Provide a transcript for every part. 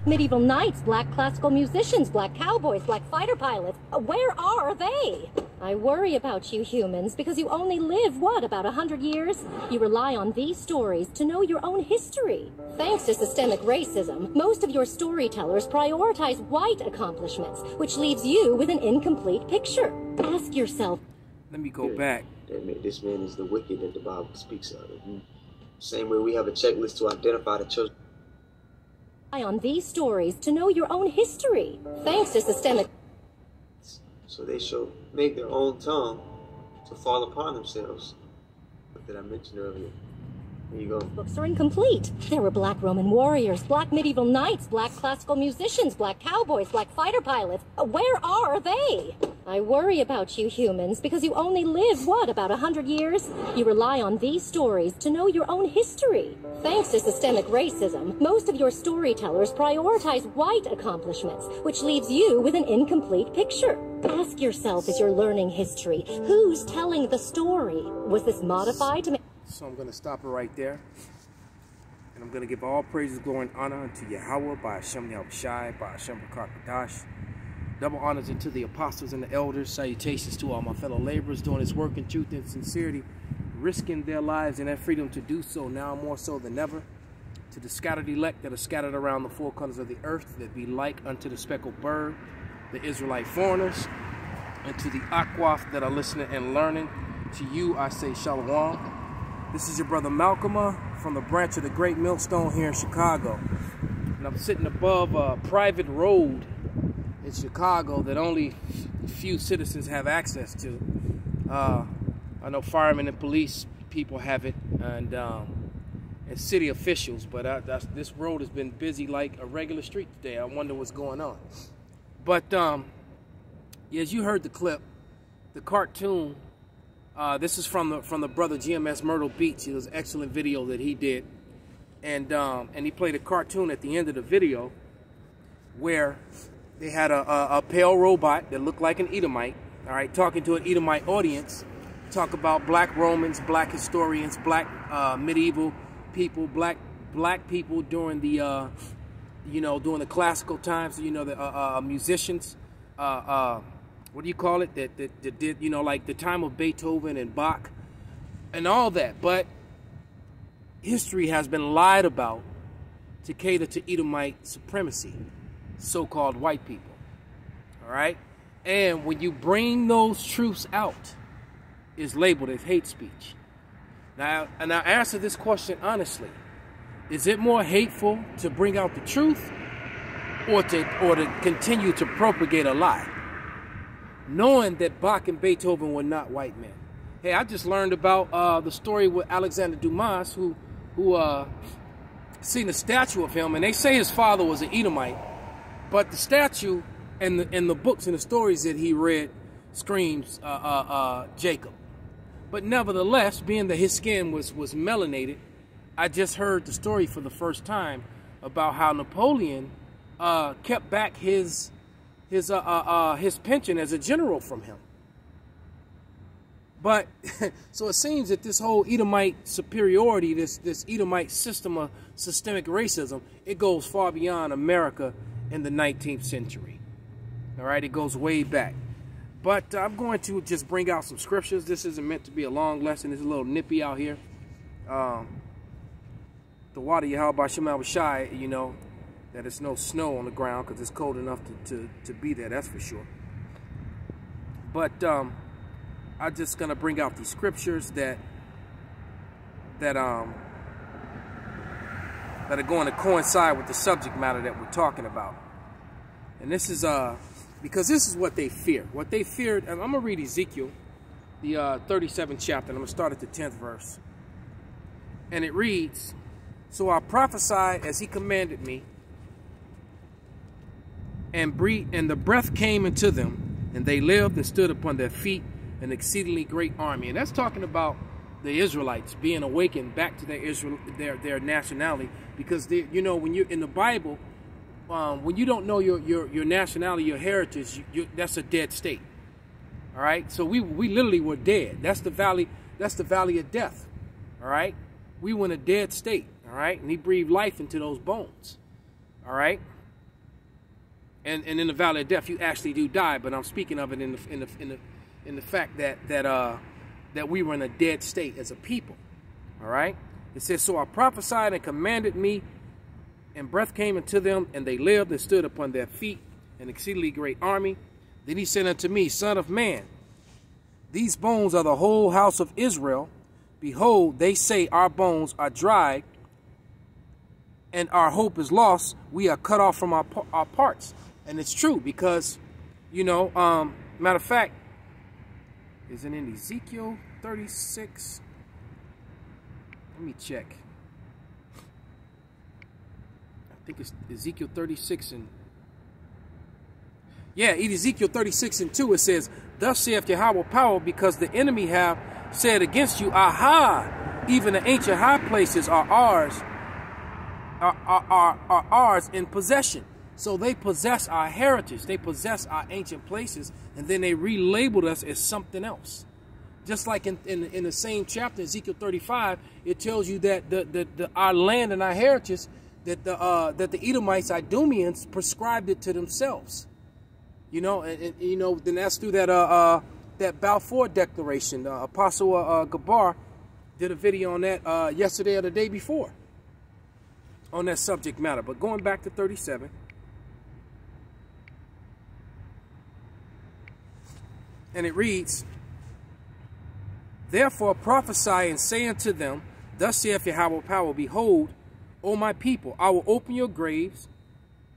medieval knights, black classical musicians, black cowboys, black fighter pilots. Where are they? I worry about you humans because you only live, what, about 100 years? You rely on these stories to know your own history. Thanks to systemic racism, most of your storytellers prioritize white accomplishments, which leaves you with an incomplete picture. Ask yourself. Let me go back. This man is the wicked that the Bible speaks of. Same way we have a checklist to identify the church. On these stories to know your own history. Thanks to systemic. So they shall make their own tongue to fall upon themselves. What did I mention earlier? There you go. Books are incomplete. There were black Roman warriors, black medieval knights, black classical musicians, black cowboys, black fighter pilots. Where are they? I worry about you humans because you only live, what, about 100 years? You rely on these stories to know your own history. Thanks to systemic racism, most of your storytellers prioritize white accomplishments, which leaves you with an incomplete picture. Ask yourself as you're learning history, who's telling the story? Was this modified to make... So I'm going to stop it right there. And I'm going to give all praises, glory, and honor unto Yahweh, by Hashem Yahushai, by Hashem Kadash. Double honors unto the apostles and the elders. Salutations to all my fellow laborers doing this work in truth and sincerity, risking their lives and their freedom to do so now more so than ever. To the scattered elect that are scattered around the four corners of the earth, that be like unto the speckled bird, the Israelite foreigners, and to the Akwaf that are listening and learning. To you I say Shalom. This is your brother Malcolm from the branch of the Great Millstone here in Chicago. And I'm sitting above a private road in Chicago that only few citizens have access to. I know firemen and police people have it, and city officials, but this road has been busy like a regular street today. I wonder what's going on. But as you heard the clip, the cartoon, this is from the brother GMS Myrtle Beach. It was an excellent video that he did, and he played a cartoon at the end of the video where they had a pale robot that looked like an Edomite, all right, talking to an Edomite audience, talk about black Romans, black historians, black medieval people, black people during the during the classical times, the musicians, what do you call it, that did, like the time of Beethoven and Bach and all that. But history has been lied about to cater to Edomite supremacy, so-called white people, all right? And when you bring those truths out, it's labeled as hate speech. Now, and I answer this question honestly. Is it more hateful to bring out the truth or to continue to propagate a lie? Knowing that Bach and Beethoven were not white men. Hey, I just learned about the story with Alexander Dumas, who seen a statue of him, and they say his father was an Edomite, but the statue and the books and the stories that he read screams Jacob. But nevertheless, being that his skin was melanated, I just heard the story for the first time about how Napoleon kept back his pension as a general from him. But so it seems that this whole Edomite superiority, this Edomite system of systemic racism, it goes far beyond America in the 19th century. All right, it goes way back. But I'm going to just bring out some scriptures. This isn't meant to be a long lesson. It's a little nippy out here. The water, Yahweh Shema Shai, that it's no snow on the ground because it's cold enough to be there, that's for sure. But I'm just going to bring out these scriptures that are going to coincide with the subject matter that we're talking about. And this is because this is what they fear. What they feared, and I'm going to read Ezekiel, the 37th chapter, and I'm going to start at the 10th verse. And it reads, "So I prophesied as he commanded me, and the breath came into them, and they lived and stood upon their feet, an exceedingly great army." And that's talking about the Israelites being awakened back to their nationality, because when you're in the Bible, when you don't know your nationality, your heritage, that's a dead state. All right, so we literally were dead. That's the valley of death. All right, we were in a dead state. All right, and he breathed life into those bones. All right, and in the valley of death, you actually do die. But I'm speaking of it in the fact that we were in a dead state as a people. All right. It says, so I prophesied and commanded me, and breath came into them, and they lived and stood upon their feet, an exceedingly great army. Then he said unto me, Son of man, these bones are the whole house of Israel. Behold, they say our bones are dried, and our hope is lost. We are cut off from our parts. And it's true, because, you know, matter of fact, is it in Ezekiel 36? Let me check. I think it's Ezekiel 36 and... Yeah, in Ezekiel 36 and 2, it says, Thus saith Yahweh power, because the enemy have said against you, Aha! Even the ancient high places are ours in possession. So they possess our heritage. They possess our ancient places, and then they relabeled us as something else. Just like in the same chapter, Ezekiel 35, it tells you that our land and our heritage, that the Edomites, Idumeans, prescribed it to themselves. You know, and you know, then that's through that Balfour Declaration. Apostle Gabar did a video on that yesterday or the day before on that subject matter. But going back to 37. And it reads, Therefore prophesy and say unto them, Thus saith Yahweh power, Behold, O my people, I will open your graves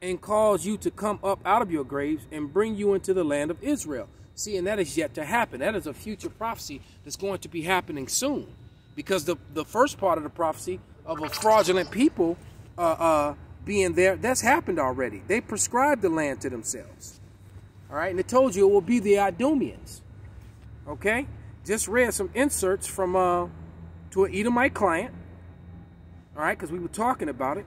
and cause you to come up out of your graves and bring you into the land of Israel. See, and that is yet to happen. That is a future prophecy that's going to be happening soon. Because the first part of the prophecy of a fraudulent people being there, that's happened already. They prescribed the land to themselves. All right, and it told you it will be the Idumeans. Okay? Just read some inserts from to an Edomite client. All right, because we were talking about it.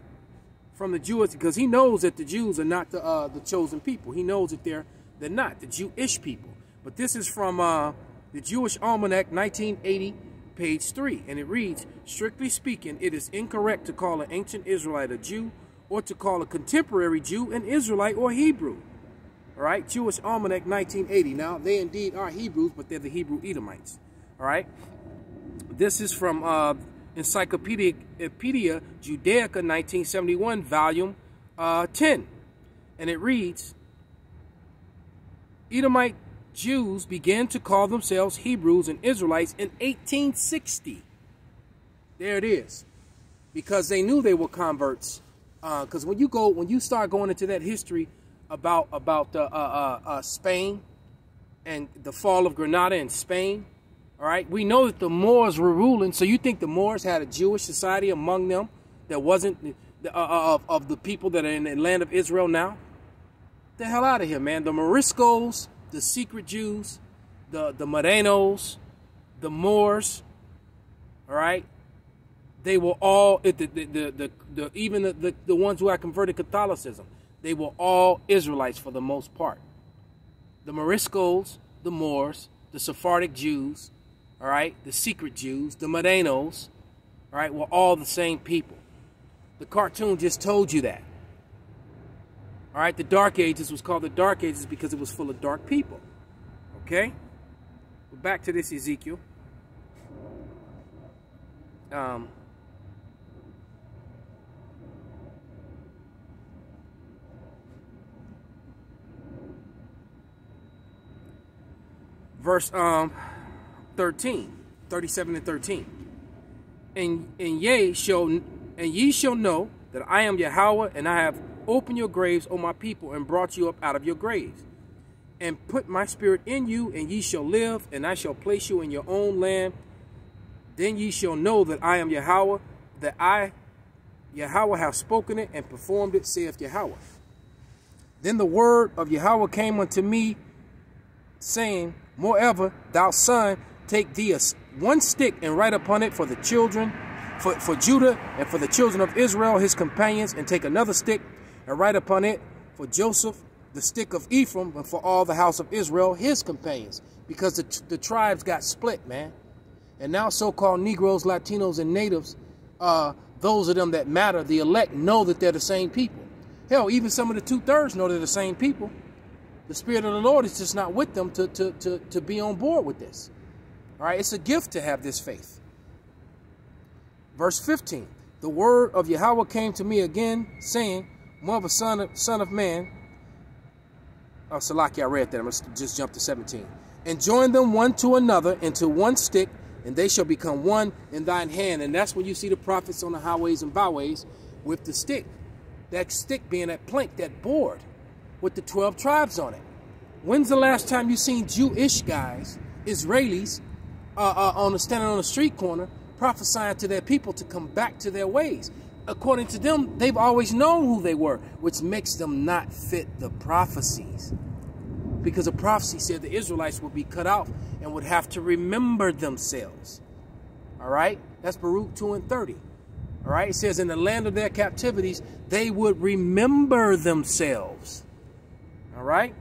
From the Jewish, because he knows that the Jews are not the chosen people. He knows that they're not the Jewish people. But this is from the Jewish Almanac, 1980, page 3. And it reads, Strictly speaking, it is incorrect to call an ancient Israelite a Jew, or to call a contemporary Jew an Israelite or Hebrew. All right, Jewish Almanac, 1980. Now, they indeed are Hebrews, but they're the Hebrew Edomites. All right. This is from Encyclopedia Judaica, 1971, volume 10. And it reads, Edomite Jews began to call themselves Hebrews and Israelites in 1860. There it is. Because they knew they were converts. Because when you start going into that history about Spain and the fall of Granada in Spain, all right, we know that the Moors were ruling. So you think the Moors had a Jewish society among them that wasn't of the people that are in the land of Israel now? Get the hell out of here, man. The Moriscos, the secret Jews, the Morenos, the Moors, all right, they were all even the ones who had converted Catholicism. They were all Israelites for the most part. The Moriscos, the Moors, the Sephardic Jews, all right, the secret Jews, the Morenos, all right, were all the same people. The cartoon just told you that. All right, the Dark Ages was called the Dark Ages because it was full of dark people. Okay? Well, back to this Ezekiel. Verse 37 and 13. And ye shall know that I am Yahweh, and I have opened your graves, O my people, and brought you up out of your graves, and put my spirit in you, and ye shall live, and I shall place you in your own land. Then ye shall know that I am Yahweh, that I, Yahweh, have spoken it and performed it, saith Yahweh. Then the word of Yahweh came unto me, saying, Moreover, thou son, take thee one stick and write upon it for the children, for Judah and for the children of Israel, his companions, and take another stick and write upon it for Joseph, the stick of Ephraim, and for all the house of Israel, his companions. Because the tribes got split, man. And now so-called Negroes, Latinos, and natives, those of them that matter, the elect, know that they're the same people. Hell, even some of the 2/3 know they're the same people. The Spirit of the Lord is just not with them to be on board with this. All right, it's a gift to have this faith. Verse 15, the word of Yahweh came to me again, saying, Mother, son of man. Oh, Salaki, I read that. I'm going to just jump to 17. And join them one to another into one stick, and they shall become one in thine hand. And that's when you see the prophets on the highways and byways with the stick. That stick being that plank, that board with the 12 tribes on it. When's the last time you seen Jewish guys, Israelis, standing on a street corner, prophesying to their people to come back to their ways? According to them, they've always known who they were, which makes them not fit the prophecies. Because the prophecy said the Israelites would be cut off and would have to remember themselves. All right? That's Baruch 2:30. All right? It says in the land of their captivities, they would remember themselves. All right?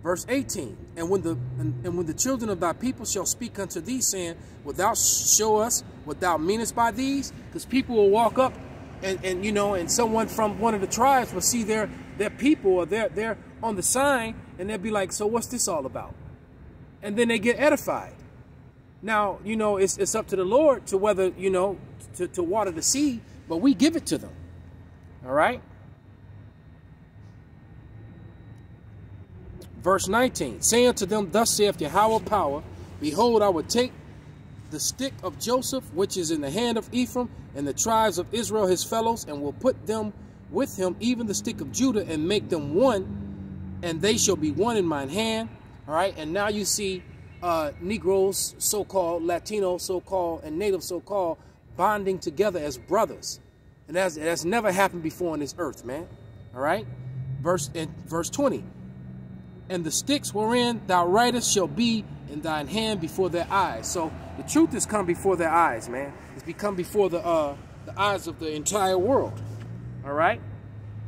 Verse 18, and when the children of thy people shall speak unto thee, saying, wilt thou show us what thou meanest by these? Because people will walk up and someone from one of the tribes will see their people or they're on the sign, and they'll be like, so what's this all about? And then they get edified. Now, it's up to the Lord to whether, to water the seed, but we give it to them. All right? Verse 19, saying to them, thus saith Yahweh power, behold, I will take the stick of Joseph, which is in the hand of Ephraim, and the tribes of Israel his fellows, and will put them with him, even the stick of Judah, and make them one, and they shall be one in mine hand. All right, and now you see Negroes, so-called, Latinos, so-called, and Native, so-called, bonding together as brothers. And that's never happened before on this earth, man. All right, verse 20. And the sticks wherein thou writest shall be in thine hand before their eyes. So the truth has come before their eyes, man. It's become before the eyes of the entire world. All right.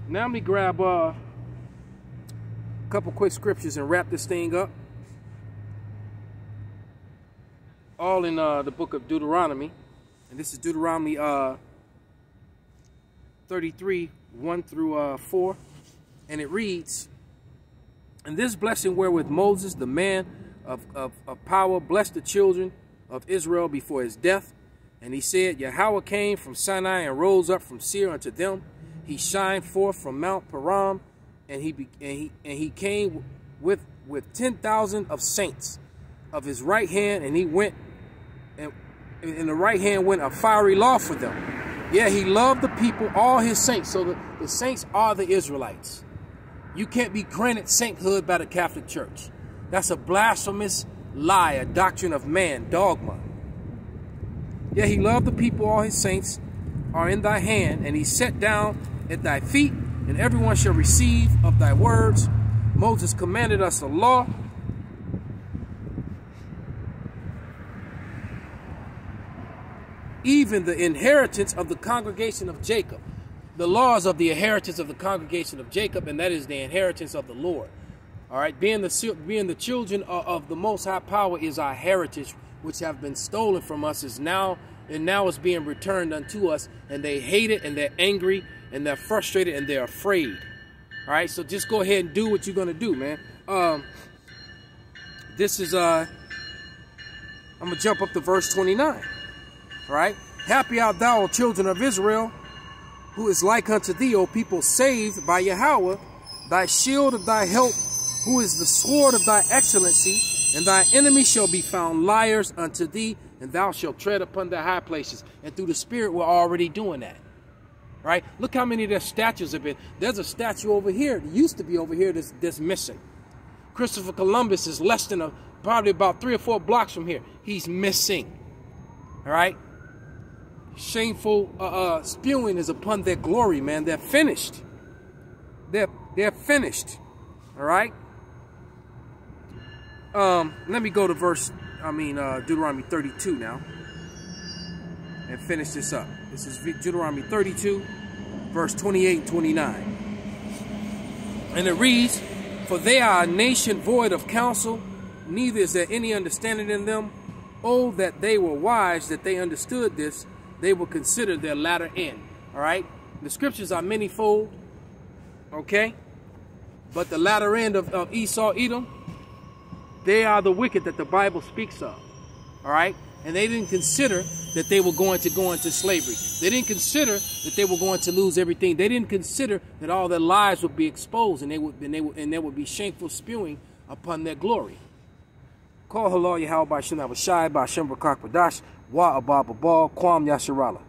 Now let me grab a couple quick scriptures and wrap this thing up. All in the book of Deuteronomy. And this is Deuteronomy 33, 1 through 4. And it reads, and this blessing wherewith Moses, the man of power, blessed the children of Israel before his death. And he said, Yahweh came from Sinai and rose up from Seir unto them. He shined forth from Mount Paran, and he came with 10,000 of saints of his right hand, and he went, and in the right hand went a fiery law for them. Yeah, he loved the people, all his saints. So the saints are the Israelites. You can't be granted sainthood by the Catholic Church. That's a blasphemous lie, a doctrine of man, dogma. Yeah, he loved the people, all his saints are in thy hand, and he sat down at thy feet, and everyone shall receive of thy words. Moses commanded us a law, even the inheritance of the congregation of Jacob. The laws of the inheritance of the congregation of Jacob, and that is the inheritance of the Lord. All right, being the children of the Most High Power is our heritage, which have been stolen from us, is now is being returned unto us, and they hate it, and they're angry, and they're frustrated, and they're afraid. All right, so just go ahead and do what you're gonna do, man. This is I'm gonna jump up to verse 29. All right, happy art thou, O children of Israel, who is like unto thee, O people saved by Yahweh, thy shield of thy help, who is the sword of thy excellency, and thy enemies shall be found liars unto thee, and thou shalt tread upon their high places. And through the Spirit, we're already doing that. Right? Look how many of their statues have been. There's a statue over here, that used to be over here, that's missing. Christopher Columbus is less than probably about 3 or 4 blocks from here. He's missing. All right? Shameful spewing is upon their glory, man. They're finished. They're finished. All right. Let me go to Deuteronomy 32 now, and finish this up. This is Deuteronomy 32, verse 28 and 29, and it reads, "For they are a nation void of counsel, neither is there any understanding in them. Oh, that they were wise, that they understood this, they will consider their latter end." All right. The scriptures are manyfold, okay? But the latter end of Esau, Edom, they are the wicked that the Bible speaks of, all right? And they didn't consider that they were going to go into slavery. They didn't consider that they were going to lose everything. They didn't consider that all their lives would be exposed and there would be shameful spewing upon their glory. Call halal Yahweh by Shem Abishai by Shem Rakak Badash Wa Abba Babal Kwam Yasharala.